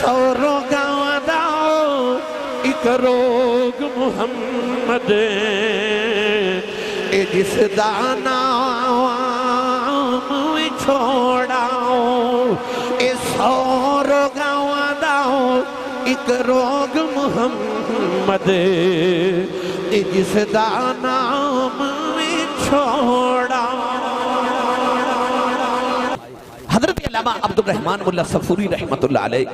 سو روگاں دا ایک روگ محمد اے جس دا نام چھوڑاؤ اے سو روگاں دا ایک روگ محمد اے جس دا نام چھوڑاؤ۔ حضرت علامہ عبد الرحمن ملا صفوری رحمت اللہ علیہ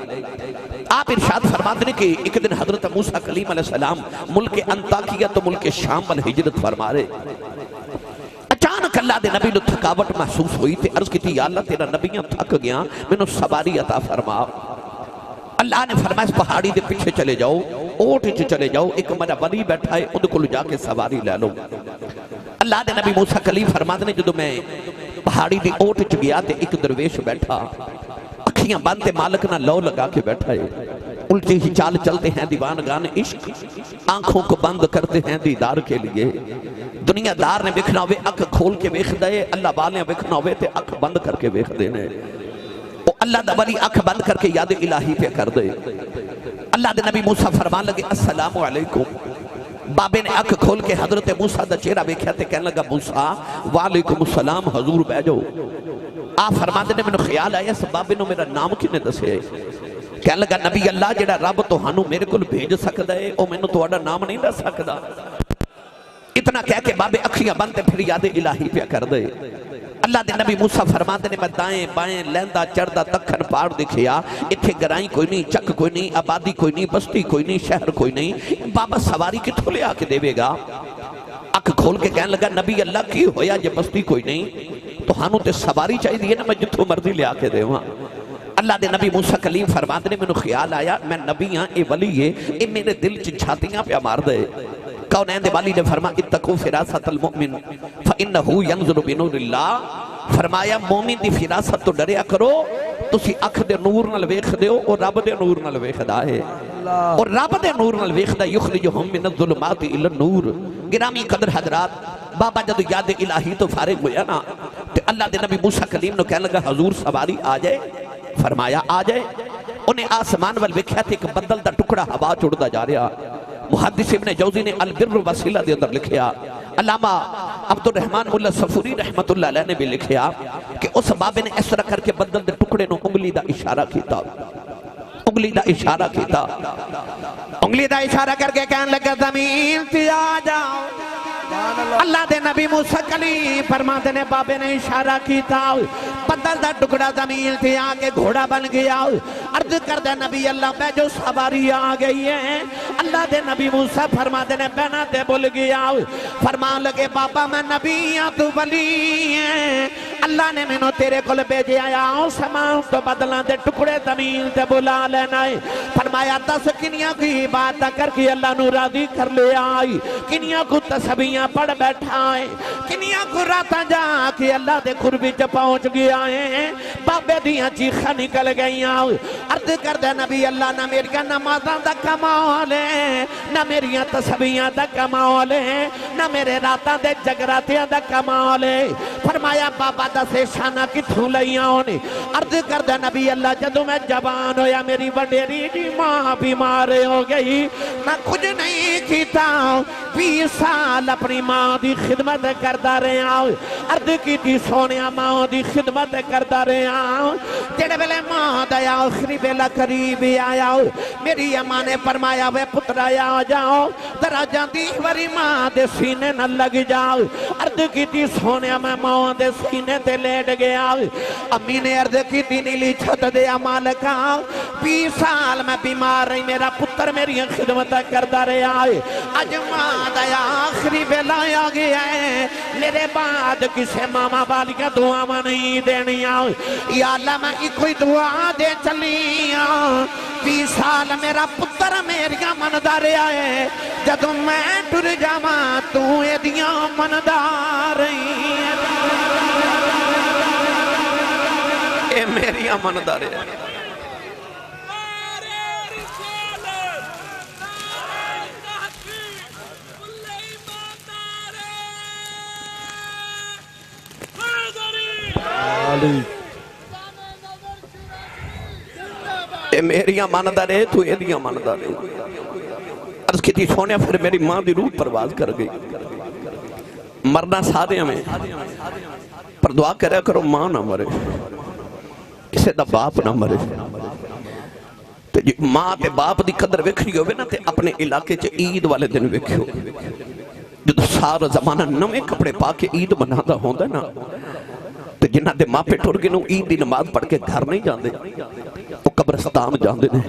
آپ ارشاد فرماتے ہیں کہ ایک دن حضرت موسیٰ کلیم علیہ السلام ملک انطاکیہ تو ملک شام وال ہجرت فرما رہے، اچانک اللہ دے نبی نو تھکاوٹ محسوس ہوئی تے عرض کی تھی یا اللہ تیرا نبیاں تھک گیا میں نو سواری عطا فرما۔ اللہ نے فرمایا اس پہاڑی دے پیچھے چلے جاؤ، اوٹ چ چلے جاؤ، ایک میرا ولی بیٹھا ہے ان کو جا کے سواری لے لو۔ اللہ دے نبی موسیٰ کلیم فرماتے ہیں جدو میں پہاڑی دی اوٹ چ گیا تے ایک درویش بیٹھا، اکھیاں بند تے مالک نہ لو لگا کے بیٹھا ہے، الٹی ہی چال چلتے ہیں دیوانگان عشق، آنکھوں کو بند کرتے ہیں دیدار کے لیے۔ دنیا دار نے ویکھنا ہوئے اکھ کھول کے ویکھ دے، اللہ والے ویکھنا ہوئے تے اکھ بند کر کے ویکھ دینے، اللہ دا ولی اکھ بند کر کے یاد الہی پہ کر دے۔ اللہ دے نبی موسیٰ فرمان لگے السلام علیکم، بابے نے اکھ کھول کے حضرت موسیٰ دا چہرہ ویکھیا تے کہنے لگا موسیٰ وعلیکم السلام حضور بیجو۔ آپ فرماتے نے میں نے خیال آیا اس بابے نو میرا نام کنے دسے، کہنے لگا نبی اللہ جڑا رب تو ہنو میرے کو بھیج سکتا ہے او میں نے تو اڈا نام نہیں دس سکتا۔ اتنا کہہ کے بابے اکھیاں بنتے پھر یاد الہی پہ کر دے۔ اللہ دے نبی موسیٰ فرماتے نے میں دائیں بائیں لیندہ چڑھدہ دکھن پار دکھیا، اتھے گرائیں کوئی نہیں، چک کوئی نہیں، آبادی کوئی نہیں، بستی کوئی نہیں، شہر کوئی نہیں، بابا سواری کتھوں لے آکے دے گا؟ اکھ کھول کے کہنے لگا نبی اللہ کی ہویا یہ بستی کوئی نہیں تو ہانوں تے سواری چاہی دیئے نا میں جتھوں مرضی لے آکے دے وہاں۔ اللہ دے نبی موسیٰ کلیم فرماتے نے میں نے خیال آیا میں نبی ہاں اے ولی ہے اے میرے دل چھاتیاں پہ مار دے۔ کونین دے والی نے فرما اتقو فراست المؤمن فإنہو ینظر بنور اللہ، فرمایا مومن دی فراست تو ڈریا کرو تسی اکھ دے نور نال ویکھ دیو اور رب دے نور نال ویکھدا ہے، اور رب دے نور نال ویکھدا یخرجہم من الظلمات الی النور۔ گرامی قدر حضرات بابا جدو یاد الہی تو فارغ ہویا نا تو اللہ دے نبی موسیٰ کلیم نے کہنے لگا حضور سواری آ جائے، فرمایا آ جائے۔ انہیں آسمان وال ویکھیا تھے ایک بدل دا ٹکڑا ہوا چڑھدا جا رہا۔ محدث ابن جوزی نے البر وسیلہ دے اندر لکھیا، علامہ عبد الرحمن ملا صفوری رحمت اللہ علیہ نے بھی لکھیا کہ اس بابے نے اس طرح کر کے بدل دے ٹکڑے نو انگلی دا اشارہ کیتا، انگلی دا اشارہ کیتا، انگلی دا اشارہ کر کے کہنے لگا زمین تے آ جاؤ۔ اللہ دے نبی موسیٰ کلیم فرماتے نے بابے نے اشارہ کیتا، بدل دا ٹکڑا زمین تے آگے گھوڑا بن گیا، عرض کر دے نبی اللہ پہ جو سواری آ گئی ہے۔ اللہ دے نبی موسیٰ فرماتے نے بہنا دے بھول گیا، فرمان لگے بابا میں نبی ہاں تو ولی ہے، اللہ نے میں نو تیرے کل بھیجے آیا سمان تو بدلان دے ٹکڑے زمین تے بلا لینا ہے۔ فرمایا 10 کنیاں کی بات کر کے اللہ نو راضی کر لے آئی، کنیاں کو تسبیحاں پڑھ بیٹھا ہے، کنیاں کو راتاں جا کے اللہ دے قربی چ پہنچ گیا ہے۔ بابے دیاں چیخاں نکل گئیاں، عرض کر دے نبی اللہ نہ میریاں نمازاں دا کمال ہے، نہ میریاں تسبیحاں دا کمال ہے، نہ میرے راتاں دے جگراتیاں دا کمال ہے۔ فرمایا بابا دسے شانہ کتھوں لئیاں ہونے، عرض کر دے نبی اللہ جدو میں جوان ہویا میری وڈیری جی ماں بیمار ہو گئی، میں کچھ نہیں کیتا 20 سال اپنی ماں دی خدمت کردہ رہے آؤ، عرض کی تھی سونیا ماں دی خدمت کردہ رہے آؤ، جڑے بلے ماں دیا آخری بلا قریب آیا میری اماں نے فرمایا وے پتر آیا جاؤ ذرا جاندی وری ماں دے سینے نہ لگ جاؤ، عرض کی تھی سونیا میں ماں دے سینے تے لیٹ گیا، امی نے عرض کی تھی نیلی چھت دے مالکا 20 سال میں بیمار رہی میرا پتر میری خدمت کردہ رہے آئے، آج ماں دیا آخری بلا آ گیا ہے، میرے بعد کسے ماما بالی کا دعا میں نہیں دینی آؤ، یا اللہ میں کوئی دعا دے چلی آؤ، 20 سال میرا پتر میریا مندار آئے، جدو میں ٹر جاما تو ایدیاں مندار اے میریا مندار آئے۔ تے میریاں ماندا رہے تو ایدیاں ماندا رہے عرض کی تھی سونے پھر میری ماں دی روح پرواز کر گئی مرنا سارے ہمیں پر دعا کرے کرو ماں نہ مرے کسے دا باپ نہ مرے تے ماں تے باپ دی قدر ویکھنی ہوئے نا تے اپنے علاقے چ عید والے دن ویکھو جدو سارا زمانہ نویں کپڑے پا کے عید منادا ہوندا نا تے جنہاں دے ماں پہ ٹر گئے نو عید دی نماز پڑھ کے گھر نہیں جاندے وہ قبرستان جاندے نے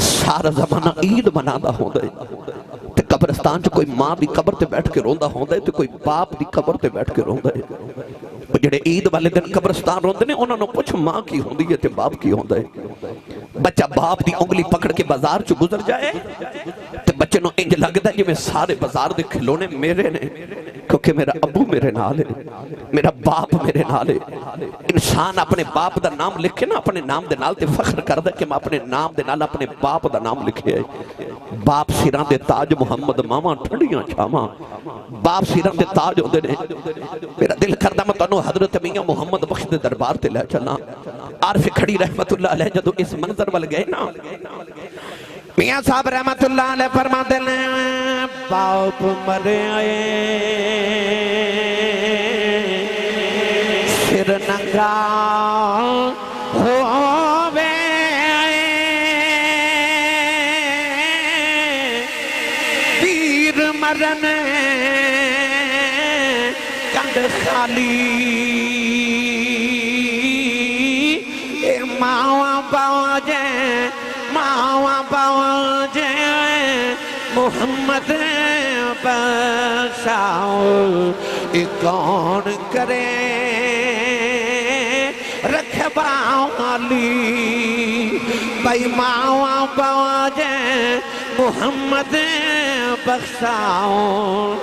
سارا زمانہ عید منادا ہوندا ہے تے قبرستان چ کوئی ماں دی قبر تے بیٹھ کے روندا ہوندا ہے تے کوئی باپ دی قبر تے بیٹھ کے روندا ہے جڑے عید والے دن قبرستان روندے نے انہاں نوں پوچھ ماں کی ہوندی ہے تے باپ کی ہوندا ہے بچہ باپ دی انگلی پکڑ کے بازار چ گزر جائے تے بچے نوں انج لگدا ہے جویں سارے بازار دے کھلونے میرے نے کیونکہ میرا ابو میرے نال ہے میرا باپ میرے نال ہے انسان اپنے باپ دا نام لکھے نا اپنے نام دے نال تے فخر کردا کہ میں اپنے نام دے نال اپنے باپ دا نام لکھیا ہے باپ سراں دے تاج محمد ماواں ٹھنڈیاں چھاواں باپ سراں دے تاج ہوندے نے میرا دل کردا میں تانوں حضرت میاں محمد بخش دے دربار تے لے چلاں عارف کھڑی رحمت اللہ علیہ جدو اس منظر ول گئے نا میاں صاحب رحمت اللہ علیہ فرماتے ہیں باپ مرے آئے سر ننگا ہووے پیر مرن کند خالی اے ماواں باوجے ماواں باوجے محمد بخشاؤ اے کون کرے رکھوالی بھائی ماواں باوجے محمد بخشاؤ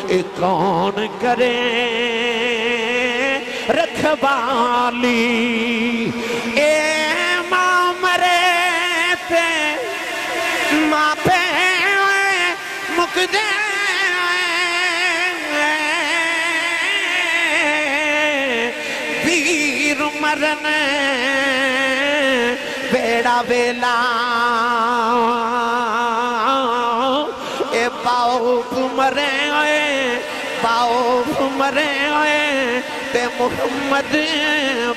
اے کون کرے رکھوالی اے ماں مرے تے ماں پہ مک دے پیر مرن بیڑا بیلا اے باپ مرے باپ مرے تے محمد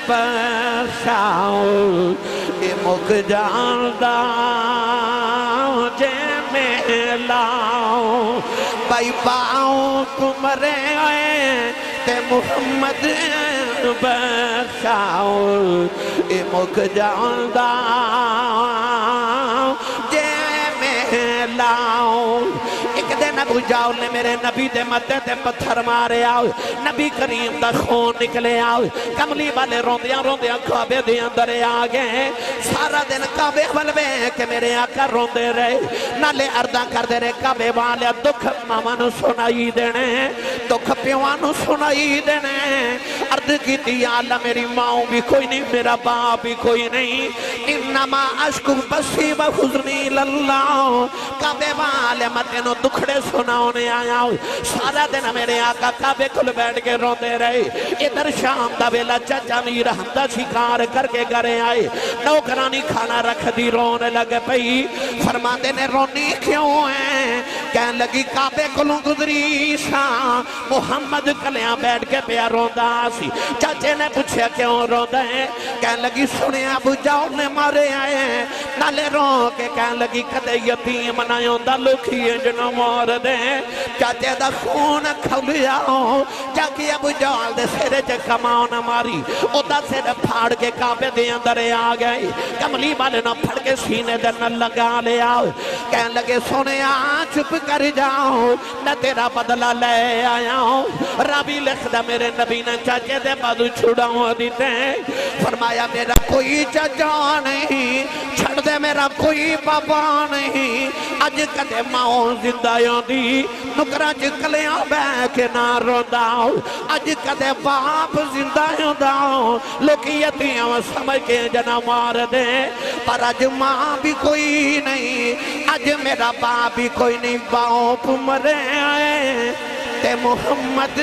بخشاؤ اے مک جاندا جے میں لاؤ بھائی باپ مرے تے محمد بخشاؤ اے مک جاندا جے میں لاؤ ایک دن ابو جاؤ نے میرے نبی دے مدے تے پتھر مارے آؤ نبی کریم دا خون نکلے آؤ کملی والے روندیاں روندیاں کعبے دے اندر آگئے سارا دن کعبے والوے کہ میرے آقا روندے رہے نالے ارداں کر دے رہے کعبے والے دکھ مامانو سنائی دینے دکھ پیوانو سنائی دینے ارد کی تیالہ میری ماں بھی کوئی نہیں میرا باپ بھی کوئی نہیں انما عشق بسی و حضنی للہ کعبے والے مدینو دکھڑے سناؤنے آیا سارا دن میرے آقا کعبے کل بیٹھ کے روندے رہے ادھر شام دا ویلا چچا میر حمدہ شکار کر کے گھرے آئے نوکرانی کھانا رکھ دی رونے لگے پئی فرماتے نے رونی کیوں ہیں کہنے لگی کعبے کلوں گزری سا محمد کلیاں بیٹھ کے پیا روندہ سی چچے نے پوچھے کیوں روندہ ہے کہنے لگی سنے ابو جاؤ نے مارے آئے نالے رو کے کہنے لگی کدے یتیم نایوں دا لکھی انجنوں مور دے چاچے دا خون کھولیا جاکی ابو جال دے سرے چے کماؤ نہ ماری او دا سرے پھاڑ کے کعبے دے اندر آگئی کملی والے نہ پھڑ کے سینے دے نہ لگا لے آؤ کہنے لگے سونے چپ کر جاؤ نہ تیرا بدلہ لے آیا ہوں رابی لکھ دا میرے نبی نے چاچے دے بادو چھڑاؤں دیتے فرمایا میرا کوئی چچا نہیں چھڑ دے میرا کوئی بابا نہیں اج کدے ماؤں زندائیوں دی نکرہ چکلیاں بے کے نہ رو داؤ اج کدے باپ زندائیوں داؤ لوکی یتیاں سمجھ کے جنا مار دے پر اج ماں بھی کوئی نہیں اج میرا باپ بھی کوئی نہیں باپ مرے آئے تے محمد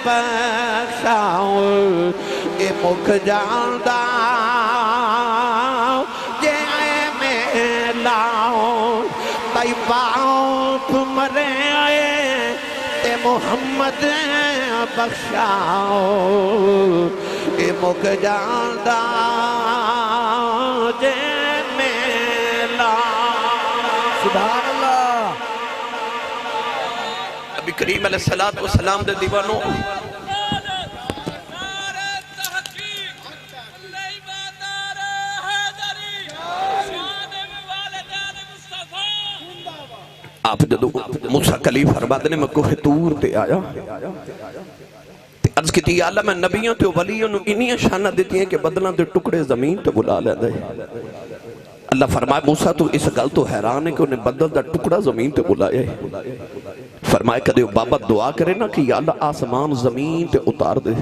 بخشاؤ اے مک جاندہ محمد بخشاؤ اے مک جاندہ جے میلا سبحان اللہ نبی کریم علیہ السلام دے دیوانوں آپ جدو موسیٰ کلیم فرماتے نے میں کوہ تور تے آیا تے عرض کی تھی اللہ میں نبیوں تے ولیوں انہی شانہ دیتی ہیں کہ بدلہ دے ٹکڑے زمین تے بلا لے دے اللہ فرمائے موسیٰ تو اس گل تو حیران ہے کہ انہیں بدل دا ٹکڑا زمین تے بلائے فرمائے کدے بابا دعا کرے نا کہ یا اللہ آسمان زمین تے اتار دے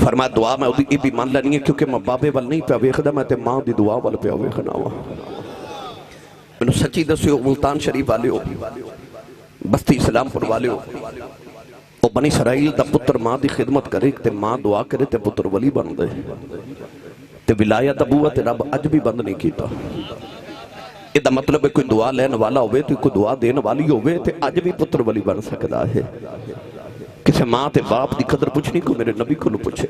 فرمائے دعا میں یہ بھی مان لینی ہے کیونکہ میں بابے وال نہیں پہ ویخدہ میں تے ماں دی دعا وال پہ ویخنا ہوا میں نے سچی دسی ہو ملتان شریف والے ہو بستی اسلام پر والے ہو او بنی اسرائیل دا پتر ماں دی خدمت کرے تے ماں دعا کرے تے پتر ولی بن دے تے ولایت ابوت رب اج بھی بند نہیں کیتا یہ دا مطلب ہے کوئی دعا لین والا ہوئے تو کوئی دعا دین والی ہوئے تے اج بھی پتر ولی بن سکتا ہے کسے ماں تے باپ دی قدر پوچھنی کو میرے نبی کو نو پوچھے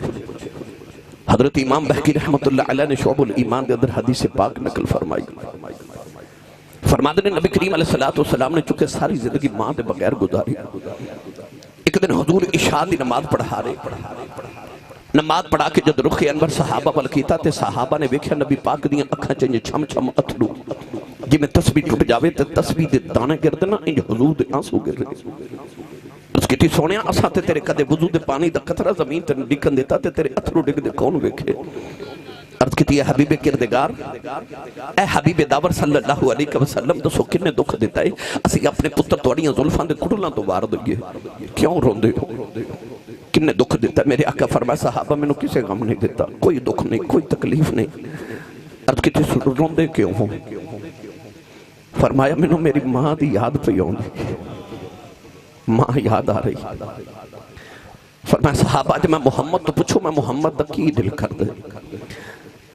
حضرت امام بہقی رحمت اللہ علیہ نے شعب الایمان دے اندر حدیث پاک نقل فرمائی فرماتے نے نبی کریم علیہ السلام نے چونکہ ساری زندگی ماں دے بغیر گزاری ایک دن حضور عشاء دی نماز پڑھا رہے نماز پڑھا کے جد رخ انور صحابہ وال کیتا تے صحابہ نے ویکھیا نبی پاک دیاں اکھاں چنج چھم چھم اتھرو جی میں تسبیح ٹوٹ جاوے تے تسبیح دے دانے گر دینا انج حضور دے آنسو گر رہے اس کی تھی سونیا اساں تے تیرے کدے وضو دے پانی دا قطرہ زمین تے ڈکن دیتا تے تیرے اتھرو ڈگ دے کون ویکھے عرض کیتی ہے حبیب کردگار اے حبیب داور صلی اللہ علیہ وسلم تو سو کنے دکھ دیتا ہے اسی اپنے پتر توڑیاں ظلفان دے کڑلاں تو وار دئیے کیوں روندے ہو کنے دکھ دیتا ہے میرے آقا فرمایا صحابہ میں نے کسے غم نہیں دیتا کوئی دکھ نہیں کوئی تکلیف نہیں عرض کیتی روندے کیوں ہوں فرمایا میں نے میری ماں دی یاد پہ ہوندی ماں یاد آ رہی فرمایا صحابہ جب میں محمد تو پوچھو میں محمد دا کی دل کر دے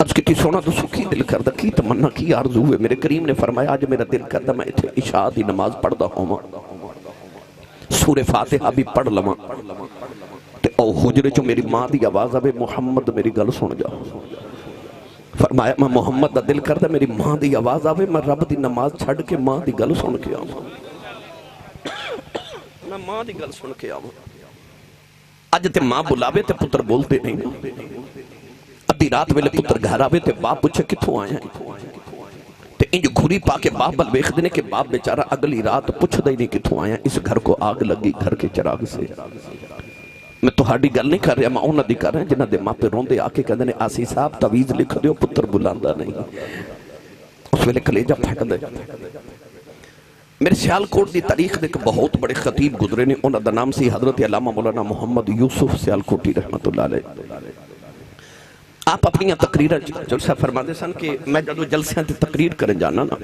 عرض کی سونا تو سکی دل کردہ کی تمنا کی آرزو ہے میرے کریم نے فرمایا آج میرا دل کردہ میں اتھے عشاء دی نماز پڑھ دا ہوں سورہ فاتحہ بھی پڑھ لما تے او حجرے جو میری ماں دی آواز آوے محمد میری گل سن جا فرمایا میں محمد دا دل کردہ میری ماں دی آواز آوے میں رب دی نماز چھڑ کے ماں دی گل سن کے آؤں میں ماں دی گل سن کے آؤں آج تے ماں بلاوے تے پتر بولتے نہیں ادھی رات ویلے پتر گھر آوے تے باپ پوچھے کتھوں آیا تے انج گھوری پا کے باپ بل ویخ دینے کہ باپ بیچارہ اگلی رات پوچھ دے نہیں کتھوں آیا اس گھر کو آگ لگی گھر کے چراغ سے میں تو ہاڑی گل نہیں کر رہا میں اونا دی کر رہا جنہ دے ماں پہ روندے آکے کہنے نے آسی صاحب تویز لکھ دیو پتر بلاندہ نہیں اس ویلے کلیجہ پھیک دے میرے سیال کوٹ دی تاریخ دے کہ بہت بڑے خطیب گزرے نے انہوں دا نام سی حضرت علامہ مولانا محمد یوسف سیال کوٹی رحمت اللہ علیہ آپ اپنی تقریر جلسہ فرما دے سن کہ میں جدو جلسہ تے تقریر کریں جانا نا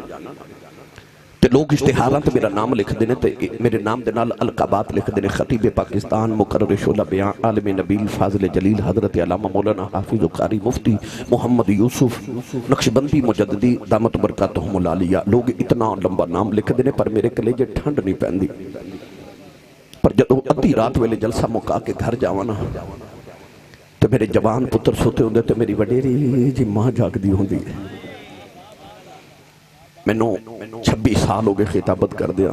تے لوگ اشتہاراں تے میرا نام لکھ دینے تے میرے نام دے نال القابات لکھ دینے خطیب پاکستان مقرر شعلہ بیان عالم نبیل فاضل جلیل حضرت علامہ مولانا حافظ و قاری مفتی محمد یوسف نقشبندی مجددی دامت برکاتہم العالیہ لوگ اتنا لمبا نام لکھ دینے پر میرے کلیجے ٹھنڈ نہیں پہندی پر جدو ادھی رات ویلے جلسہ مکا کے گھر جاوانا تو میرے جوان پتر سوتے ہوندے تو میری وڈیری جی ماں جاگ دی ہوندی میں نو 26 سال ہو گئے خطابت کر دیا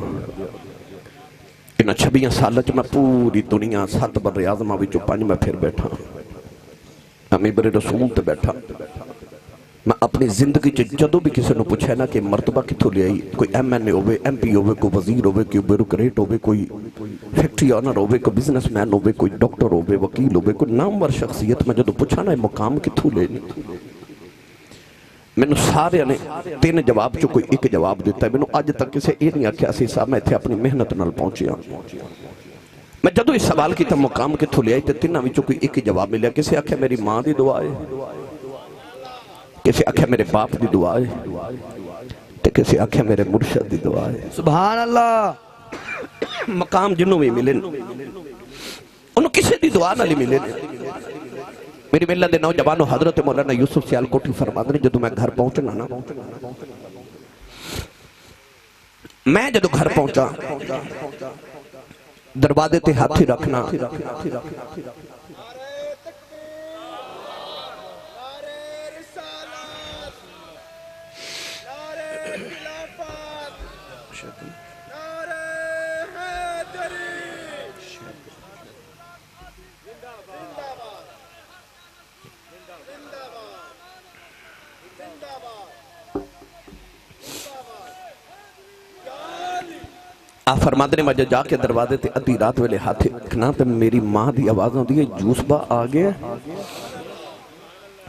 انہا 26 سال چ میں پوری دنیا 7 بر اعظمہ وچوں 5 میں پھر بیٹھا ہمیں بر رسول تے بیٹھا میں اپنی زندگی جدو بھی کسی نے پوچھا نا کہ مرتبہ کتھوں لے آئی کوئی ایم این اے ہوئے ایم پی ہوئے کوئی وزیر ہوئے کوئی بیوروکریٹ ہوئے کوئی فیکٹری آنر ہوئے کوئی بزنس مین ہوئے کوئی ڈاکٹر ہوئے وکیل ہوئے کوئی نامور شخصیت میں جدو پوچھا نا مقام کتھوں لے نہیں میں نے سارے نے 3 جواب چو کوئی ایک جواب دیتا ہے میں نے آج تک کسے یہ نہیں آکھیا سی صاحب میں تھے اپنی محنت نال پہنچیا میں جدو اس سوال کی تھا مقام کتھوں لے آئی تے 3 وچوں کوئی ایک جواب ملیا کسے آکھیا میری ماں دی دعا ہے کسی آکھے میرے باپ دی دعا ہے تے کسی آکھے میرے مرشد دی دعا ہے سبحان اللہ مقام جنوں میں ملے انہوں کسی دی دعا نہ لی ملے میری ملت دے نوجوانوں حضرت مولانا یوسف سیال کوٹھی فرما دے جدو میں گھر پہنچنا نا میں جدو گھر پہنچا دروازے تے ہاتھ ہی رکھنا آپ فرماتے ہیں مجھے جا کے دروازے تے ادھی رات ویلے ہاتھ رکھنا تے میری ماں دی آواز ہوتی ہے جوس با آ گیا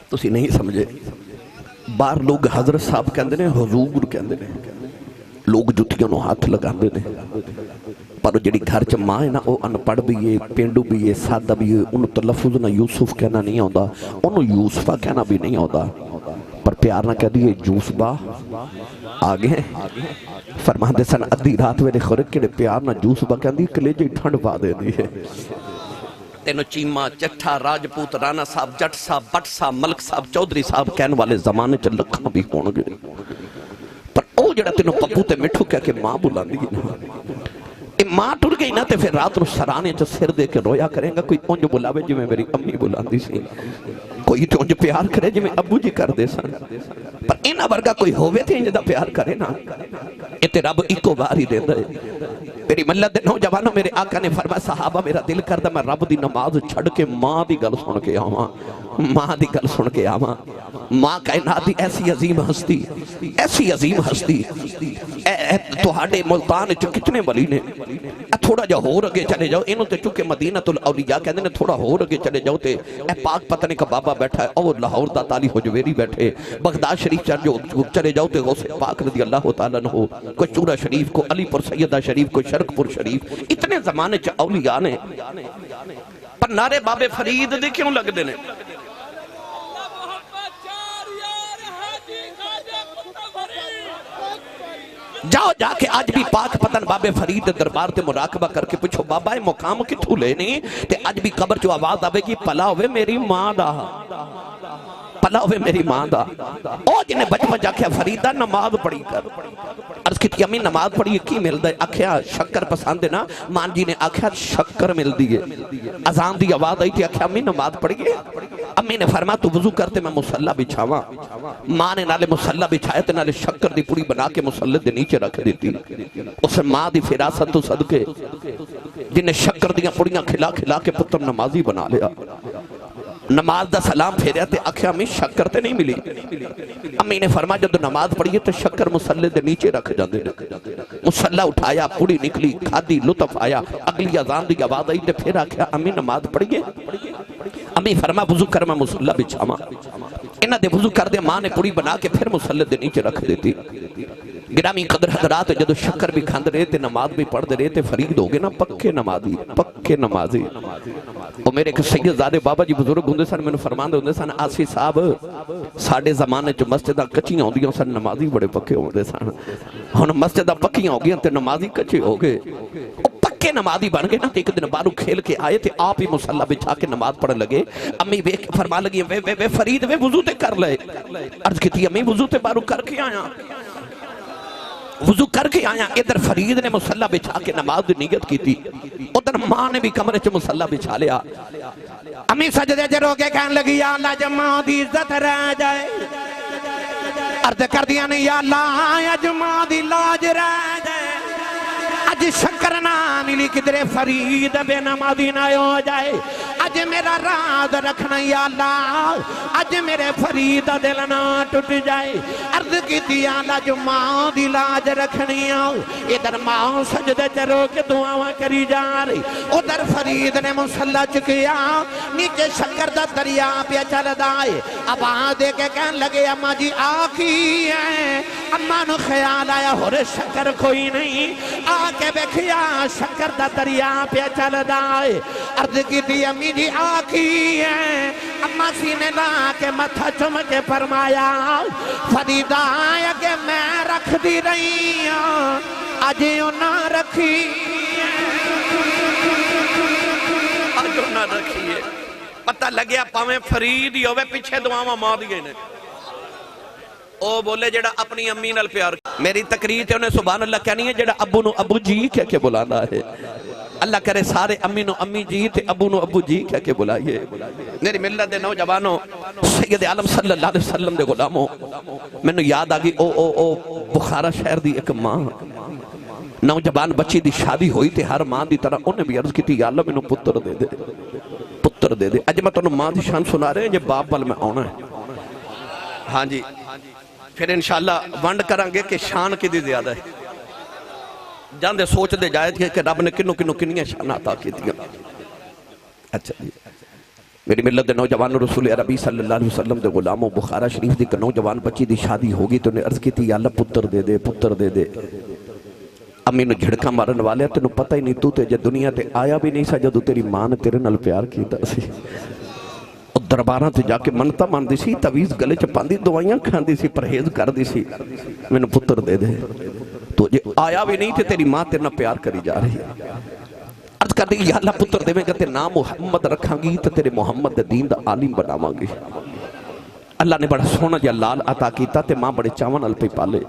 تسی نہیں سمجھے بار لوگ حضرت صاحب کہندے نے حضور کہندے نے لوگ جتیوں نو ہاتھ لگاندے نے پر جڑی گھر چ ماں ہے نا وہ ان پڑھ بھی ہے پینڈو بھی ہے سادہ بھی ہے انہوں تلفظ نہ یوسف کہنا نہیں آتا انہوں یوسفہ کہنا بھی نہیں آتا پر پیار نہ کہہ دیئے جوس با آگے ہیں فرماندے سن ادھی رات ویلے خورک کڑے پیار نہ جوس با کہہ دی کلیجے ٹھنڈ پا دے دی ہے تینو چیمہ چٹھا راجپوت رانا صاحب جٹ صاحب بٹ صاحب ملک صاحب چودری صاحب کہنے والے زمانے چل لکھاں بھی ہون گئے پر او جڑا تینو پپو تے مٹھو کہہ کے ماں بلا دی نا ماں ٹر گئی نا تے پھر رات رو سرانے چا سر دے کے رویا کریں گا کوئی اونج بلاوے جو میں میری امی بلاندی سی کوئی تو اونج پیار کرے جو میں ابو جی کر دے سن پر اینا برگا کوئی ہووے تھے انجدہ پیار کرے نا اتے رب ایکو باری دے دے میری ملت دے نوجوانوں میرے آقا نے فرمایا صحابہ میرا دل کردہ میں رب دی نماز چھڑ کے ماں دی گل سن کے آواں ماں دی گل سن کے آواں ماں کائنات دی ایسی عظیم ہستی ایسی عظیم ہستی توہاڑے ملتان جو کتنے ولی نے تھوڑا جا ہو رگے چلے جاؤ انہوں تے چونکہ مدینہ الاولیاء کہنے نے تھوڑا ہو رگے چلے جاؤ تے اے پاک پتنے کا بابا بیٹھا ہے اور لاہور دا تالی حجویری بیٹھے بغداد شریف چلے جاؤ تے غوث پاک رضی اللہ تعالیٰ ہو کوئی چورہ شریف کو علی پور سیدہ شریف کو شرک پور شریف اتنے زمانے چا اولیاء نے پر نعرے بابے فرید دے کیوں لگ دینے جاؤ جا کے آج بھی پاک پتن بابے فرید دربار تے مراقبہ کر کے پوچھو بابا مقام کتھو لے نہیں تے آج بھی قبر جو آواز آوے گی پلا ہوئے میری ماں دا پلا ہوئے میری ماں دا او جنہیں بچپن جا کے فریدہ نماز پڑھی کر عرض کی تھی امی نماز پڑھی کی مل دے آکھیا شکر پسند ہے نا مان جی نے آکھیا شکر مل دیئے اذان دی آواز آئی تھی آکھیا امی نماز پڑھیے امی نے فرمایا تو وضو کرتے میں مسلح بچھاواں ماں نے نالے مسلح بچھائے تے نالے شکر دی پوری بنا کے مسلح دے نیچے رکھ دیتی اسے ماں دی فراست تو صدقے جنہیں شکر دیاں پوریاں کھلا کھلا کے پتر نمازی بنا لیا نماز دا سلام پھیریا تے آکھیا امی شکر تے نہیں ملی امی نے فرمایا جب نماز پڑھیے تو شکر مسلح دے نیچے رکھ جاندے مسلح اٹھایا پوری نکلی کھادی لطف آیا اگلی اذان دی آواز آئی تے پھر آکھیا امی نماز پڑھیے امی فرمایا وضو کر میں مسلح بچھاواں انہاں دے وضو کر دے ماں نے پوری بنا کے پھر مسلح دے نیچے رکھ دیتی گرامی قدر حضرات جدو شکر بھی کھاند رہے تھے نماز بھی پڑھ دے رہے تھے فرید ہو گئے نا پکے نمازی وہ میرے ایک سید زادے بابا جی بزرگ ہوندے سن میں نے فرماندے ہوندے سن آسی صاحب ساڑھے زمانے جو مسجدہ کچیاں ہوندیاں سن نمازی بڑے پکے ہوندے سن ہن مسجدہ پکیاں ہو گئے تے نمازی کچے ہو گئے پکے نمازی بن گئے نا ایک دن بارو کھیل کے آئے تھے آپ ہی مسلح بچھا کے نماز پڑھ لگے امی فرما لگی وے فرید وے وضو تے کر لے عرض کی تھی امی وضو تے بارو کر کے آیا وضو کر کے آیا ادھر فرید نے مسلح بچھا کے نماز نیت کی تھی ادھر ماں نے بھی کمرے چ مسلح بچھا لیا امی سجدے چ رو کے کہنے لگی یا اللہ جماع دی عزت رہ جائے عرض کر دیا نہیں یا اللہ جماع دی لاج رہ جائے اج شکر نہ ملی کدھر فرید بے نمازی نہ ہو جائے اج میرا راز رکھنا یا اللہ اج میرے فرید دل نہ ٹوٹ جائے عرض کی تھی یا اللہ جو ماں دی لاج رکھنی آؤ ادھر ماں سجدے چرو کے دعاواں کری جا رہی ادھر فرید نے مسلح چکیا نیچے شکر دا دریا پہ چل دائے اب آدھے کے کہن لگے اماں جی آخی ہے اماں نو خیال آیا ہو رہے شکر کوئی نہیں آکے بیکھیا شکر دا دریا پہ چل دائے عرض کی تھی امی جی آخی ہے اماں سینے لا کے متھا چم کے فرمایا فریدہ آیا کہ میں رکھ دی رہی ہوں اجیوں نہ رکھی اجیوں نہ رکھیے پتہ لگیا پاویں فرید ہی ہوئے پیچھے دعاواں ماں دیئے نے او بولے جڑا اپنی امی نال پیار میری تقریر تے انہیں سبحان اللہ کہنی ہے جڑا ابو نو ابو جی کہہ کے بلانا ہے اللہ کرے سارے امی نو امی جی تے ابو نو ابو جی کہہ کے بلائیے میری ملت دے نوجوانوں سید عالم صلی اللہ علیہ وسلم دے غلاموں میں نے یاد آگئی او بخارا شہر دی ایک ماں نوجوان بچی دی شادی ہوئی تے ہر ماں دی طرح انہیں بھی عرض کی تھی یا اللہ میں نو پتر دے دے پتر دے دے اج میں تو ماں دی شان سنا رہے ہیں جب باپ وال میں آنا ہے ہاں جی پھر انشاءاللہ ونڈ کرانگے کہ شان کی دی زیادہ ہے جان دے سوچ دے جائے تھے کہ رب نے کنو کنو کنیاں شان عطا کی دیا اچھا جی میری ملت دے نوجوان رسول عربی صلی اللہ علیہ وسلم دے غلاموں بخارا شریف دی کہ نوجوان بچی دی شادی ہوگی تو انہیں عرض کی تھی یا اللہ پتر دے دے پتر دے دے امی نو جھڑکا مارن والے تینو پتہ ہی نہیں تو تے جے دنیا تے آیا بھی نہیں سا جدو تیری ماں نے تیرے نال پیار کیتا سی درباراں تے جا کے منتا مان دی سی تویز گلے چ پاندی دوائیاں کھان دی سی پرہیز کر دی سی میں نے پتر دے دے تو جے آیا بھی نہیں تے تیری ماں تیرے نال پیار کری جا رہی ہے عرض کر دی یا اللہ پتر دے میں کہتے نام محمد رکھاں گی تے تیرے محمد دے دین دا عالم بناواں گی اللہ نے بڑا سونا جا لال عطا کیتا تے ماں بڑے چاون ال پہ پالے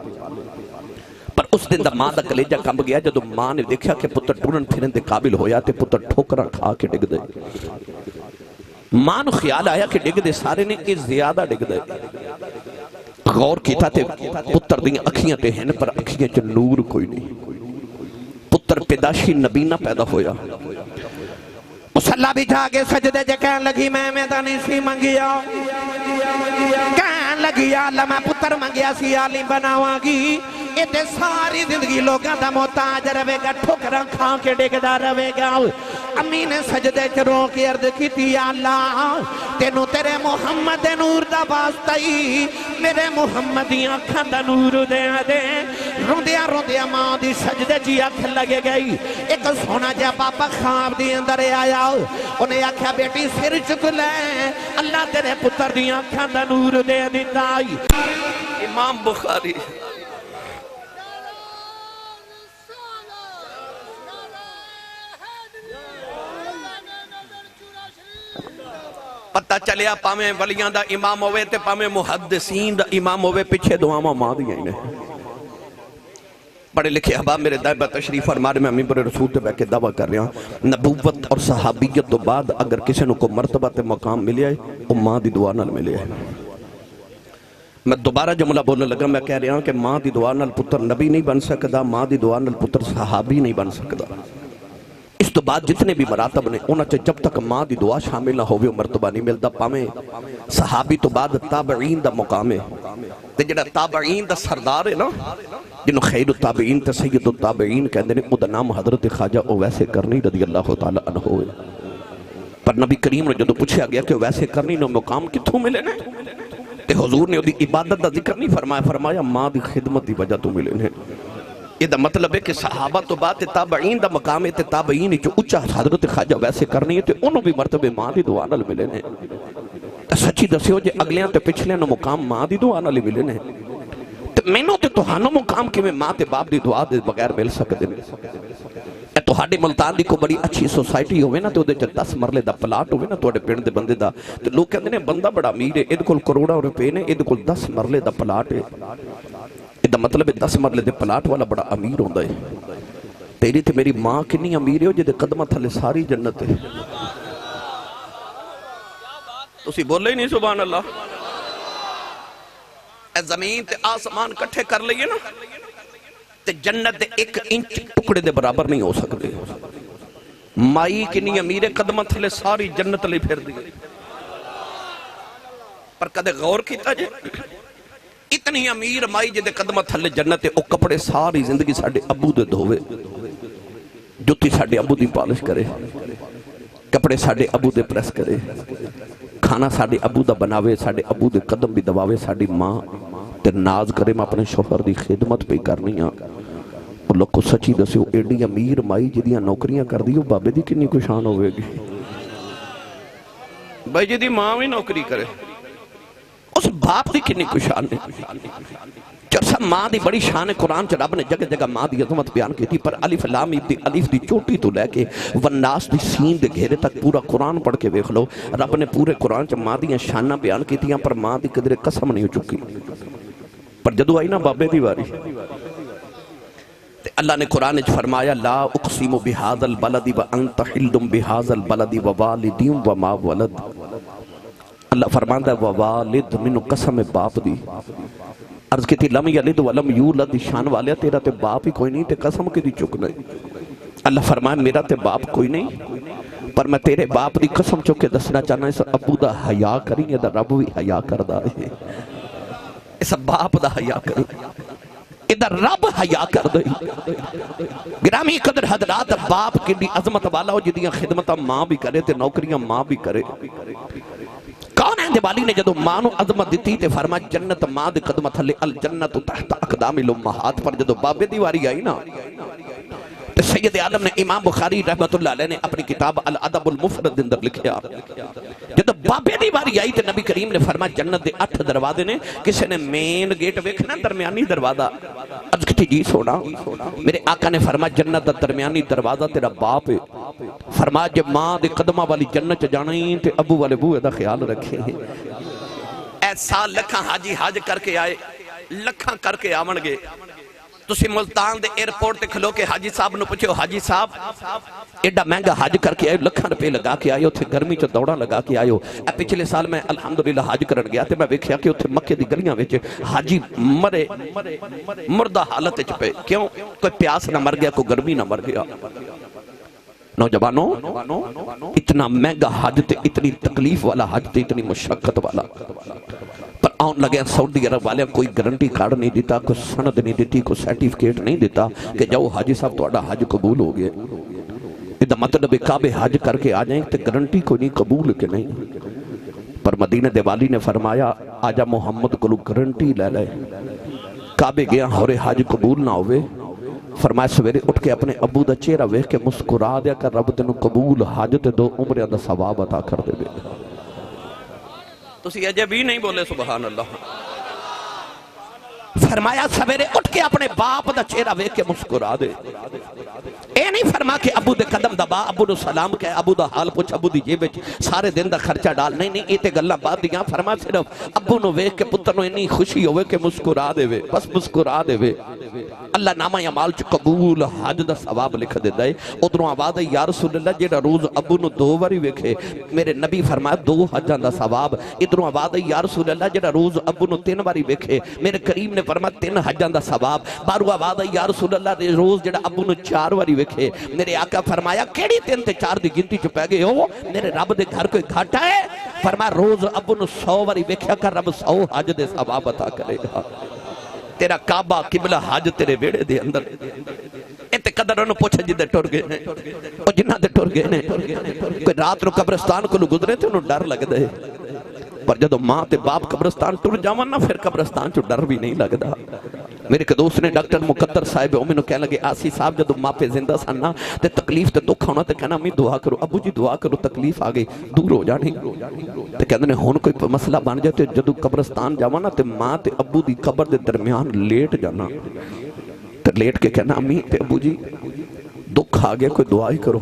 پر اس دن دا ماں دا کلیجہ کمب گیا جدو ماں نے دیکھا کہ پتر ٹورن پھرن دے قابل ہویا تے پتر ٹھوکرہ کھا کے ڈگ دے ماں نو خیال آیا کہ ڈگ دے سارے نے اس زیادہ ڈگ دے غور کیتا تے پتر دیں اکھیاں تے ہیں پر اکھیاں چ نور کوئی نہیں پتر پیداشی نبینا پیدا ہویا مسلح بھی جا کے سجدے جے کہن لگی میں میدانی سی منگیا کہن لگی اللہ میں پتر منگیا سی عالم بناواں گی ایتے ساری زندگی لوگاں دا محتاج رہے گا ٹھوکراں کھا کے ڈگدا رہے گا امی نے سجدے چ رو کے عرض کیتی یا اللہ تینوں تیرے محمد دے نور دا واسطہ ہی میرے محمد دی اکھاں دا نور دے دے روندیا روندیا ماں دی سجدے چ اکھ لگے گئی ایک سونا جا پاپا خواب دی اندر آیا انہیں آکھیا بیٹی سر چک لے اللہ تیرے پتر دی اکھاں دا نور دے دیتا امام بخاری پتہ چلیا پامیں ولیاں دا امام ہوئے تے پامیں محدثین دا امام ہوئے پچھے دعاواں ماں دیا انہیں پڑھے لکھے احباب میرے دائبہ تشریف فرمارے میں امین پر رسول تے بیٹھ کے دعویٰ کر رہا ہوں نبوت اور صحابیت تو بعد اگر کسی نے کو مرتبہ تے مقام ملے ہے وہ ماں دی دعا نال ملے ہے میں دوبارہ جملہ بولنے لگا میں کہہ رہا ہوں کہ ماں دی دعا نال پتر نبی نہیں بن سکتا ماں دی دعا نال پتر صحابی نہیں بن سکتا اس تو بعد جتنے بھی مراتب نے انہاں چاہے جب تک ماں دی دعا شامل نہ ہوئے مرتبہ نہیں ملتا پامیں صحابی تو بعد تابعین دا مقام ہے تے جڑا تابعین دا سردار ہے نا جنہوں خیر التابعین تے سید التابعین کہندے نے او دا نام حضرت خواجہ اویس کرنی رضی اللہ تعالی عنہ ہوئے پر نبی کریم نے جدو پوچھا گیا کہ اویس کرنی نے مقام کتھوں ملے نے تے حضور نے دی عبادت دا ذکر نہیں فرمایا ماں دی خدمت دی وجہ تو ملے نے یہ دا مطلب ہے کہ صحابہ تو بات تابعین دا مقام ہے تابعین جو اچھا حضرت خواجہ ویسے کرنی ہے تو انہوں بھی مرتبہ ماں دی دعا نال ملے نے سچی دسیو جے اگلیاں تے پچھلیاں نو مقام ماں دی دعا نال ملے نے میں نو تے توہانو مقام کی میں ماں تے باپ دی دعا دے بغیر مل سکتے ہیں تو ہاڑے ملتان دی کو بڑی اچھی سوسائٹی ہوئے نا تو دے چا 10 مرلے دا پلاٹ ہوئے نا تو اڑے پینڈ دے بندے دا تو لوگ کہتے ہیں بندہ بڑا امیر ہے ادھ کل کروڑا روپے نے ادھ کل 10 مرلے دا پلاٹ ہے ادھا مطلب 10 مرلے دے پلاٹ والا بڑا امیر ہوندہ ہے تیری تے میری ماں کنی امیر ہے جدے قدمہ تھلے ساری جنت ہے تو اسی بولے ہی نہیں سبحان اللہ اے زمین تے آسمان کٹھے کر لئیے نا تے جنت دے 1 انچ ٹکڑے دے برابر نہیں ہو سکتے مائی کنی امیر قدمہ تھلے ساری جنت لے پھر دیئے پر کدے غور کیتا جے اتنی امیر مائی جدے قدمہ تھلے جنت او کپڑے ساری زندگی ساڑھے ابو دے دھوے جوتی ساڑھے ابو دی پالش کرے کپڑے ساڑھے ابو دے پریس کرے کھانا ساڑھے ابو دا بناوے ساڑھے ابو دے قدم بھی دباوے ساڑھی ماں تے ناز کرے میں اپنے شوہر دی خدمت پہ کرنی ہاں اور لوگ کو سچی دسے ہو ایڈی امیر مائی جدیاں نوکریاں کر دیو بابے دی کنی کو شان ہوئے گی بھائی جدی ماں بھی نوکری کرے اس باپ دی کنی کو شان ہے چرسا ماں دی بڑی شان قرآن چ رب نے جگہ جگہ ماں دی عظمت بیان کی تھی پر الف لام دی الف دی چوٹی تو لے کے والناس دی سین دے گھیرے تک پورا قرآن پڑھ کے دیکھ لو رب نے پورے قرآن چ ماں دی شانہ بیان کی تھی پر ماں دی قدر قسم نہیں ہو چکی پر جدو آئی نا بابے دی واری اللہ نے قرآن فرمایا لا اقسم بہذا البلد وانت حل بہذا البلد ووالد وما ولد. اللہ فرماندا ہے ووالد مینوں قسم باپ دی. عرض کی تھی لم یلد ولم یولد شان والے تیرا تے باپ ہی کوئی نہیں تے قسم کی دی چکنا. اللہ فرمایا میرا تے باپ کوئی نہیں پر میں تیرے باپ دی قسم چک کے دسنا چاہنا اس ابو دا حیا کریں یہ رب بھی حیا کردا ہے. اس باپ دا حیا کریں ادھر رب حیا کر دے. گرامی قدر حضرات باپ کی دی عظمت والا ہو جدیاں خدمتاں ماں بھی کرے تے نوکریاں ماں بھی کرے. کون ہے دیوالی نے جدو ماں نو عظمت دیتی تے فرما جنت ماں دے قدمت تھلے الجنت تحت اقدام الامہات پر جدو بابے دیواری آئی نا تے سید عالم نے امام بخاری رحمت اللہ علیہ نے اپنی کتاب الادب المفرد اندر لکھیا جدو بابے دیواری آئی تے نبی کریم نے فرما جنت دے 8 دروازے نے کسے نے مین گیٹ ویکھنا درمیانی دروازہ. عرض کی جی سونا میرے آقا نے فرما جنت دا درمیانی دروازہ تیرا باپ ہے. فرما جب ماں دے قدمہ والی جنت چ جانا ہی تے ابو والے بوئے دا خیال رکھے. ایسا لکھاں حاجی حج کر کے آئے لکھاں کر کے آون گے. تسی ملتان دے ایئرپورٹ تے کھلو کے حاجی صاحب نو پوچھو حاجی صاحب ایڈا مہنگا حج کر کے آئے لکھاں روپے لگا کے آئے اتھے گرمی چ دوڑا لگا کے آئے. پچھلے سال میں الحمدللہ حج کرن گیا تے میں ویکھیا کہ اتھے مکے دی گلیاں وچ حاجی مرے مردہ حالت وچ پے. کیوں کوئی پیاس نہ مر گیا کوئی گرمی نہ مر گیا. نوجوانوں اتنا مہنگا حج تے اتنی تکلیف والا حج تے اتنی مشقت والا پر آن لگے سعودی عرب والے کوئی گارنٹی کارڈ نہیں دیتا کوئی سند نہیں دیتی کوئی سرٹیفکیٹ نہیں دیتا کہ جاؤ حاجی صاحب تہاڈا حج قبول ہو گئے. ادا مطلب کعبے حج کر کے آ جائیں تے گارنٹی کوئی نہیں قبول کے نہیں. پر مدینہ دیوالی نے فرمایا آجا محمد کو گارنٹی لے لے. کعبے گیا ہورے حج قبول نہ ہوئے فرمایا سویرے اٹھ کے اپنے ابو دا چہرہ ویکھ کے مسکرا دیا کر رب تینوں قبول حج تے 2 عمریں دا ثواب عطا کر دے. تسی اجے بھی نہیں بولے سبحان اللہ. فرمایا سویرے اٹھ کے اپنے باپ دا چہرہ ویکھ کے مسکرا دے. اے نہیں فرما کہ ابو دے قدم دبا ابو نو سلام کہے ابو دا حال پوچھ ابو دی جیب وچ سارے دن دا خرچہ ڈال. نہیں اے تے گلاں بعد دیاں. فرما صرف ابو نو ویکھ کے پتر نو اتنی خوشی ہوئے کہ مسکرا دے وے بس مسکرا دے وے. اللہ نامہ اعمال چ قبول حج دا ثواب لکھ دیندا ہے. ادھروں آواز ہے یا رسول اللہ جیڑا روز ابو نو 2 واری ویکھے میرے نبی فرمایا 2 حجاں دا ثواب. ادھروں آواز ہے یا رسول اللہ جیڑا روز ابو نو 3 واری ویکھے میرے کریم نے فرمایا 3 حجاں دا ثواب. بارو آواز ہے یا رسول اللہ روز جیڑا ابو نو 4 واری ویکھے میرے آقا فرمایا کیڑی 3 تے 4 دی گنتی چ پے گئے ہو میرے رب دے گھر کوئی گھاٹا ہے. فرمایا روز ابو نو 100 واری ویکھیا کر رب 100 حج دے ثواب عطا کرے گا. تیرا کعبہ قبلہ حج تیرے ویڑے دے اندر. اتے قدر انہوں پوچھا جدے ٹر گئے نے اور جنہ دے ٹر گئے نے کوئی رات نو قبرستان کو گزرے تھے انہوں ڈر لگ دے. پر جدو ماں تے باپ قبرستان ٹر جاون نا پھر قبرستان چو ڈر بھی نہیں لگدا. میرے ایک دوست نے ڈاکٹر مقدر صاحب امی نو کہنے لگے آسی صاحب جدو ماں پہ زندہ سننا تے تکلیف تے دکھ ہونا تے کہنا امی دعا کرو ابو جی دعا کرو تکلیف آ گئی دور ہو جانی. تے کہندے نے ہن کوئی مسئلہ بن جائے تے جدو قبرستان جاواں نا تے ماں تے ابو دی قبر دے درمیان لیٹ جانا تے لیٹ کے کہنا امی تے ابو جی دکھ آ گیا کوئی دعا ہی کرو.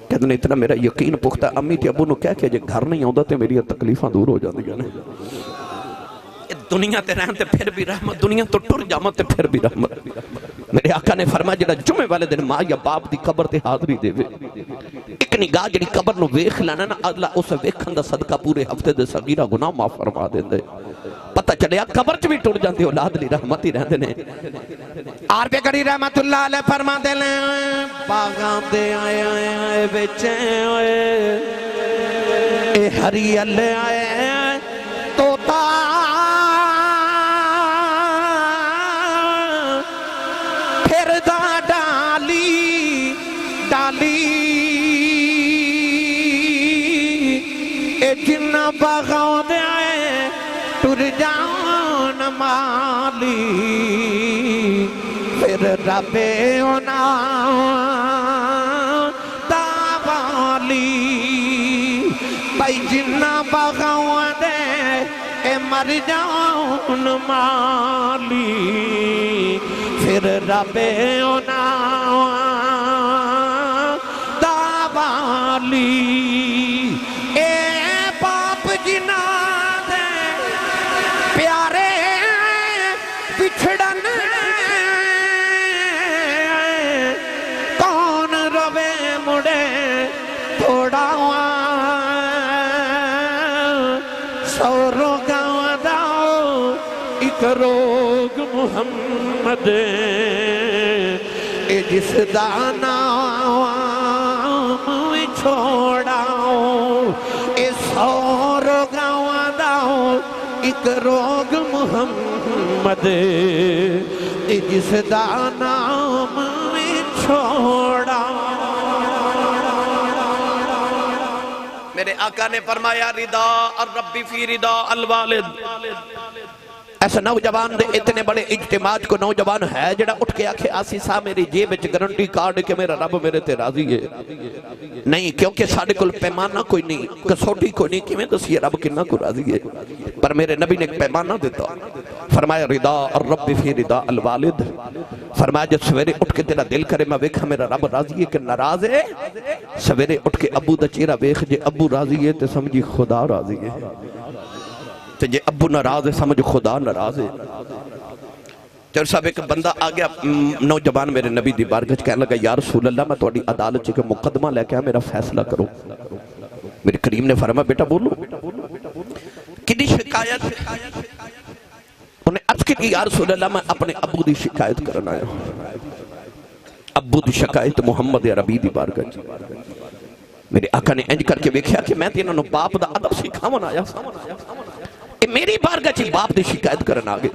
کہتے ہیں اتنا میرا یقین پختہ امی تے ابو نو کہہ کے جے گھر نہیں آندا تے میری تکلیفاں دور ہو جاندیاں نے. دنیا تے رہن تے پھر بھی رحمت دنیا تو ٹر جاواں تے پھر بھی رحمت. میرے آقا نے فرمایا جڑا جمعے والے دن ماں یا باپ دی قبر تے حاضری دے وے ایک نگاہ جڑی قبر نو ویکھ لینا نا اللہ اس ویکھن دا صدقہ پورے ہفتے دے صغیرہ گناہ معاف فرما دیندے. پتہ چلیا قبر چ بھی ٹر جاندے اولاد لی رحمت ہی رہندے نے. آر پہ کری رحمت اللہ علیہ فرما دے لیں باغاں دے آئے آئے بچے آئے اے ہریل آئے توتا پھر دا ڈالی ڈالی اے جنہ باغاں دے آئے ٹر جان مالی پھر رب اونا داوالی بھائی جنہ باغاں دے اے مر جان مالی پھر رب اونا داوالی. اے باپ جنہ دے پیارے بچھڑن ایک روگ محمد اے جس دا نام چھوڑاؤ اے سو روگاں دا ایک روگ محمد اے جس دا نام چھوڑاؤ۔ میرے آقا نے فرمایا رضا الرب فی رضا الوالد۔ ایسا نوجوان دے اتنے بڑے اجتماع کو نوجوان ہے جڑا اٹھ کے آکھے آسی صاحب میری جیب وچ گارنٹی کارڈ کہ میرا رب میرے تے راضی ہے نہیں، کیونکہ ساڈے کول پیمانہ کوئی نہیں، کسوٹی کوئی نہیں، کیویں دسی رب کنا کو راضی ہے؟ پر میرے نبی نے ایک پیمانہ دیتا، فرمایا رضا الرب فی رضا الوالد۔ فرمایا جب سویرے اٹھ کے تیرا دل کرے میں ویکھا میرا رب راضی ہے کہ ناراض ہے، سویرے اٹھ کے ابو دا چہرہ ویکھ، جے ابو راضی ہے تے سمجھی خدا راضی ہے، تے جے ابو ناراض ہے سمجھ خدا ناراض ہے۔ چور صاحب ایک بندہ آگیا نوجوان میرے نبی دی بارگاہ کہنے لگا یا رسول اللہ میں تہاڈی عدالت چ مقدمہ لے کے میرا فیصلہ کرو۔ میرے کریم نے فرمایا بیٹا بولو کدی شکایت؟ انہیں عرض کی یا رسول اللہ میں اپنے ابو دی شکایت کرنا آیا، ابو دی شکایت محمد عربی دی بارگاہ۔ میرے آقا نے انج کر کے ویکھیا کہ میں تے انہاں نوں باپ دا ادب سکھاون آیا، اے میری بارگاہ چ باپ دی شکایت کرنا آگے۔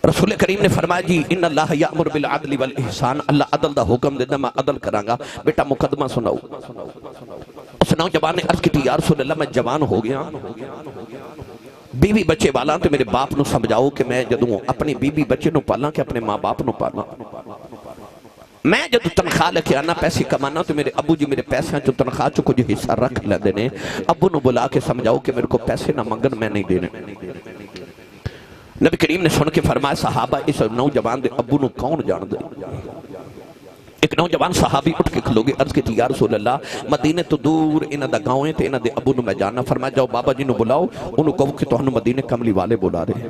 رسول کریم نے فرمایا جی ان اللہ یامر بالعدل والاحسان، اللہ عدل دا حکم دیتا میں عدل کراں گا، بیٹا مقدمہ سناؤ۔ اس نوجوان نے عرض کی یا رسول اللہ میں جوان ہو گیا، بیوی بچے والا تو میرے باپ نو سمجھاؤ کہ میں جدوں اپنی بیوی بچے نو پالاں کہ اپنے ماں باپ نو پالاں، میں جدوں تنخواہ لے کے آنا پیسے کمانا تو میرے ابو جی میرے پیسے جو تنخواہ چو کچھ حصہ رکھ لے دینے، ابو نو بلا کے سمجھاؤ کہ میرے کو پیسے نہ منگن میں نہیں دینے۔ نبی کریم نے سن کے فرمایا صحابہ اس نوجوان دے ابو نو کون جان دے؟ ایک نوجوان صحابی اٹھ کے کھلو گے عرض کی یا رسول اللہ مدینے تو دور انہ دا گاؤں ہے تے انہ دے ابو نو میں جاننا، فرمایا جاؤ بابا جی نو بلاؤ انہوں کہو کہ تو ہنو مدینے کملی والے بلا رہے ہیں۔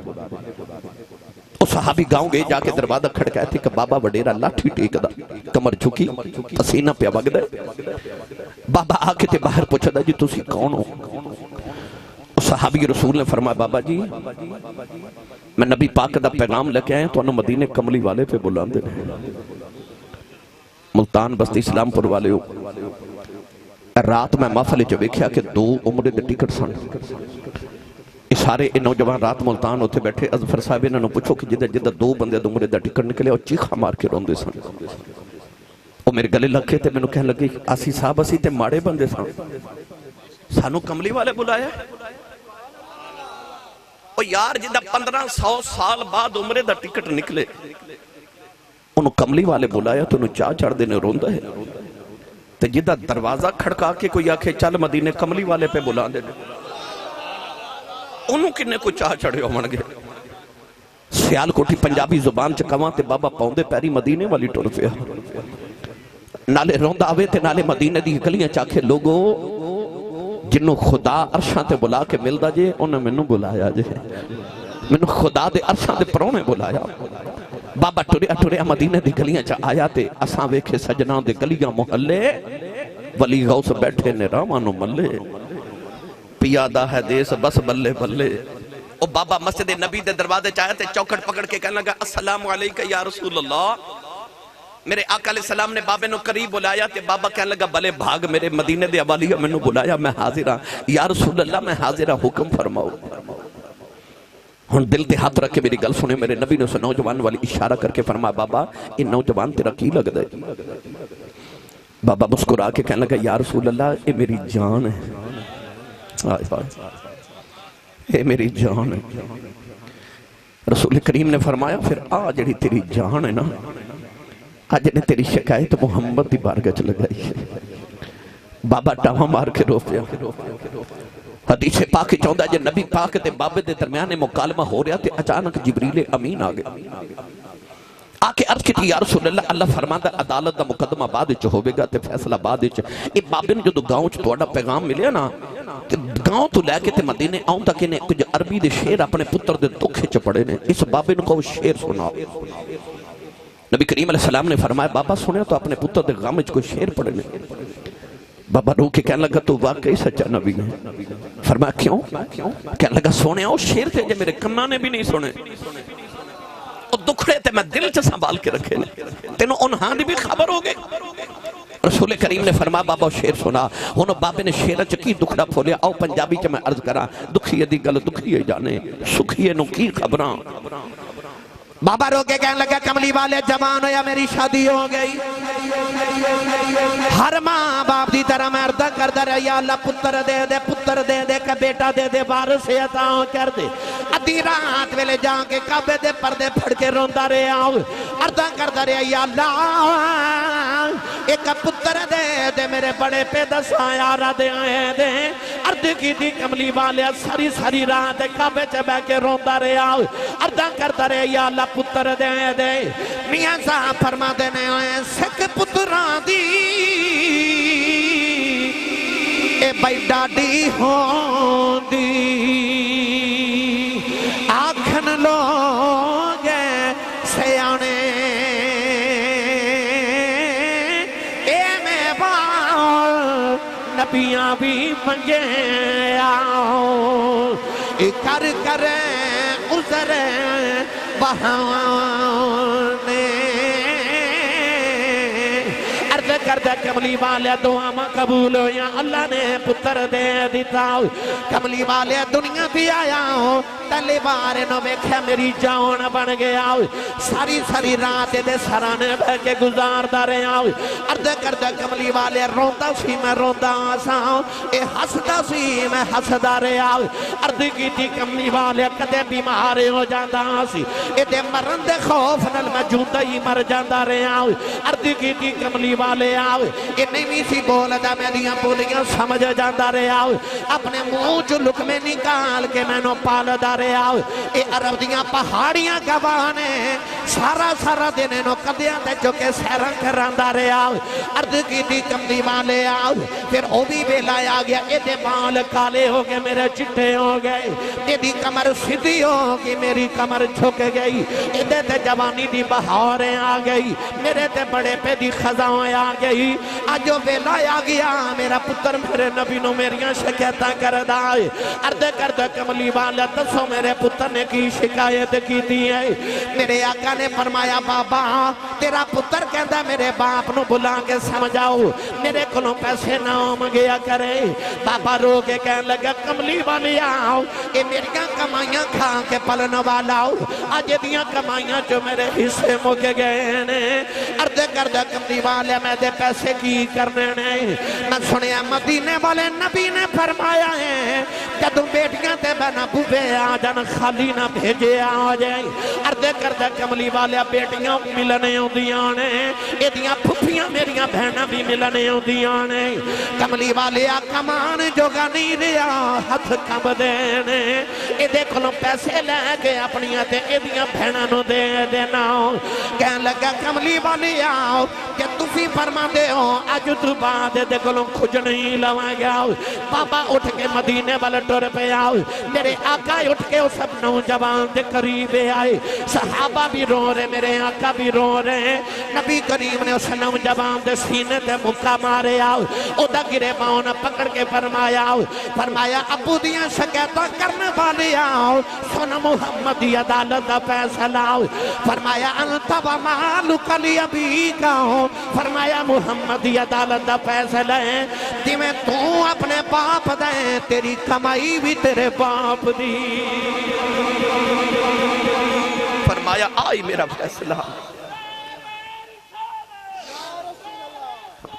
وہ صحابی گاؤں گئے جا کے دروازہ کھڑکائے تھے کہ بابا وڈیرا لاٹھی ٹیک دا، کمر جھکی پسینہ پہ وگ دے، بابا آکے تے باہر پوچھا دا جی تسی کون ہو؟ صحابی رسول نے فرمایا بابا جی میں نبی پاک دا پیغام لے کے آئے تو انہوں مدینے کملی والے پہ بلان دے ملتان بستی اسلام پر والے ہو۔ رات میں محفل جو دیکھا کہ 2 عمرے دے ٹکٹ سن، اس سارے نوجوان رات ملتان ہوتے بیٹھے، اظفر صاحب انہوں نے پوچھو کہ جدہ 2 بندے دے عمرے دے ٹکٹ نکلے اور چیخا مار کے روندے سن۔ وہ میرے گلے لکھے تھے میں نے کہنے لگے آسی صاحب اسی تے ماڑے بندے سن، سانو کملی والے بلایا ہے؟ او یار جدہ 1500 سال بعد عمرے دا ٹکٹ نکلے انہوں کملی والے بلایا تو انہوں چاہ چڑھ دینے روندہ ہے، تو جدہ دروازہ کھڑکا کے کوئی آکھے چل مدینے کملی والے پہ بلا دینے انہوں کنے کو چاہ چڑھے ہو من گئے۔ سیال کوٹھی پنجابی زبان چکاواں تے بابا پاؤندے پیری مدینے والی ٹور پیا، نالے روندہ آوے تے نالے مدینے دی گلیاں چاکھے لوگو جنہوں خدا عرشاں تے بلا کے مل دا جے انہوں منوں بلایا جے، منوں خدا دے عرشاں دے پرونے بلایا۔ بابا ٹوریا مدینے دی گلیاں چا آیا تے اساں ویکھے سجناں دے گلیاں محلے ولی غوث بیٹھے نے رامانو ملے، پیادہ ہے دیس بس بلے بلے۔ او بابا مسجد نبی دے دروازے چاہے تے چوکٹ پکڑ کے کہنے لگا السلام علیکہ یا رسول اللہ۔ میرے آقا علیہ السلام نے بابے نو قریب بلایا تے بابا کہنے لگا بلے بھاگ میرے مدینے دے عوالیہ میں نو بلایا میں حاضر ہاں یا رسول اللہ میں حاضر ہاں حکم فرماؤ۔ ہن دل تے ہاتھ رکھ کے میری گل سنے، میرے نبی نے اسے نوجوان والی اشارہ کر کے فرمایا بابا یہ نوجوان تیرا کی لگ دے؟ بابا مسکرا کے کہنے لگا یا رسول اللہ یہ میری جان ہے، یہ میری جان ہے۔ رسول کریم نے فرمایا پھر جڑی تیری جان ہے نا آج نے تیری شکایت محمد دی بارگاہ چ لگائی ہے۔ بابا ٹاواں مار کے رو پیا۔ حدیث پاک چاہتا ہے جب نبی پاک تے بابے دے درمیان مکالمہ ہو رہا تے اچانک جبریل امین آگئے آکے عرض کی یا رسول اللہ اللہ فرماتا عدالت دا مقدمہ بعد چ ہوئے گا تے فیصلہ بعد چ۔ یہ بابے نے جو گاؤں چ توڑا پیغام ملیا نا گاؤں تو لے کے تے مدینے آؤں تک انہیں کچھ عربی دے شیر اپنے پتر دے دکھے چ پڑے نے، اس بابے نے کو شیر سناؤ۔ نبی کریم علیہ السلام نے فرمایا بابا سنے تو اپنے پتر دے غم وچ کوئی شیر پڑھنے، بابا رو کے کہنے لگا تو واقعی سچا نبی ہے. فرمایا کیوں؟ کہنے لگا سونے آؤ شیر تھے جو میرے کنا نے بھی نہیں سنے اور دکھڑے تھے میں دل چا سنبھال کے رکھے تینوں انہاں دی بھی خبر ہو گئے. رسول کریم نے فرمایا بابا شیر سنا ہونو بابے نے شیرہ چکی دکھڑا پھولیا آؤ پنجابی چا میں عرض کرا دکھیے دی گل دکھیے جانے سکھیے نو کی خبراں. بابا رو کے کہنے لگا کملی والے جوان ہویا میری شادی ہو گئی. ہر ماں باپ دی طرح میں عرضہ کردہ رہا یا اللہ پتر دے دے کہ بیٹا دے دے بارش سے عطاؤں کر دے. ادھی رات ویلے جان کے کعبے دے پردے پھڑ کے روندہ رہے آؤ عرضہ کردہ رہا یا اللہ ایک پتر دے دے میرے بڑے پہ دساں یارہ دے آئے دے. عرض کی تھی کملی والے ساری رات کعبے چے بے کے روندہ رہے آؤ عرضہ کردہ رہا یا اللہ پتر دے دے. میاں صاحب فرما دینے آئے سکھ پتران دی اے بھائی ڈاڈی ہون دی آکھن لوگ سیانے اے میں بال نبیاں بھی منگے آؤ کر عذر بہانے. عرض کردہ کملی والے دعا ماں قبول ہو یا اللہ نے پتر دے دیتا ہو. کملی والے دنیا بھی آیا ہو تلے بارے نو بیکھے میری جان بن گیا ہو. ساری رات دے سرانے بہ کے گزار دا رہے ہو. عرض کردہ کملی والے روندا سی میں روندا آسا ہوں اے ہسدا سی میں ہسدا رہے ہو. عرض کی تھی کملی والے کدے بیمارے ہو جاندہ سی اے دے مرن دے خوف نل میں جوندہ ہی مر جاندہ رہے ہو. عرض کی تھی کملی والے آؤ اے نہیں سی بول دا میں دیاں بولیاں سمجھ جاندہ رہے آؤ اپنے منہ جو لکمے نکال کے میں نو پال دا رہے آؤ. اے عرب دیاں پہاڑیاں گوانے سارا دینے نو قدیاں دے جو کہ سیران کران دا رہے آؤ. عرض کی تھی کملی والے آؤ پھر او بھی بیلا آ گیا اے دے بال کالے ہو گئے میرے چٹے ہو گئے اے دی کمر سدھی ہو گئی میری کمر چھک گئی اے دے تے جوانی دی بہاریں آ گئی میرے تے بڑے پہ دی خزاں آ گئی. آجو ویلا آ گیا میرا پتر میرے نبی نو میریاں شکایتاں کردہ آئے. عرض کردہ کملی والا دسو میرے پتر نے کی شکایت کی دی ہے. میرے آقا نے فرمایا بابا تیرا پتر کہندہ میرے باپ نو بلا کے سمجھاؤ میرے کلوں پیسے نہ مگیا کرے. بابا رو کے کہنے لگا کملی والی آؤ اے میریاں کمائیاں کھا کے پلن والا ہو آج دیاں کمائیاں جو میرے حصے مگے گئے نے. عرض کردہ کملی والے میں دے پیسے کی کرنے نے میں سنے مدینے والے نبی نے فرمایا ہے جدوں بیٹیاں تے بہنا بوبے آ جان خالی نہ بھیجے آ جائیں. عرض کردہ کملی والے بیٹیاں ملنے ہوں دیاں نے اے دیاں پھپیاں میریاں بہناں بھی ملنے ہوں دیاں نے. کملی والے کمان جو گا نہیں ریا ہتھ کم دینے اے دیکھو لو پیسے لے کے اپنیاں تے اے دیاں بہناں نو دے دینا. کہنے لگا کملی والے آؤ کہ تُسی فرما دے ہو آج تو بعد دے گلوں کھج نہیں لوا گیا. بابا اٹھ کے مدینے والا ٹور پہ آؤ میرے آقا اٹھ کے سب نوجوان دے قریب آئے. صحابہ بھی رو رہے میرے آقا بھی رو رہے. نبی کریم نے اس نوجوان دے سینے دے مکہ مارے آؤ او دا گرے باؤں پکڑ کے فرمایا ابو دیاں شکایتاں کرنے والے آؤ سن محمدی عدالت دا فیصلہ آؤ. فرمایا انت و مالک لی ابی کا ہو. فرمایا محمدی عدالت دا فیصلہ ہے جی میں تو اپنے باپ دیں تیری کمائی بھی تیرے باپ دی. فرمایا آئی میرا فیصلہ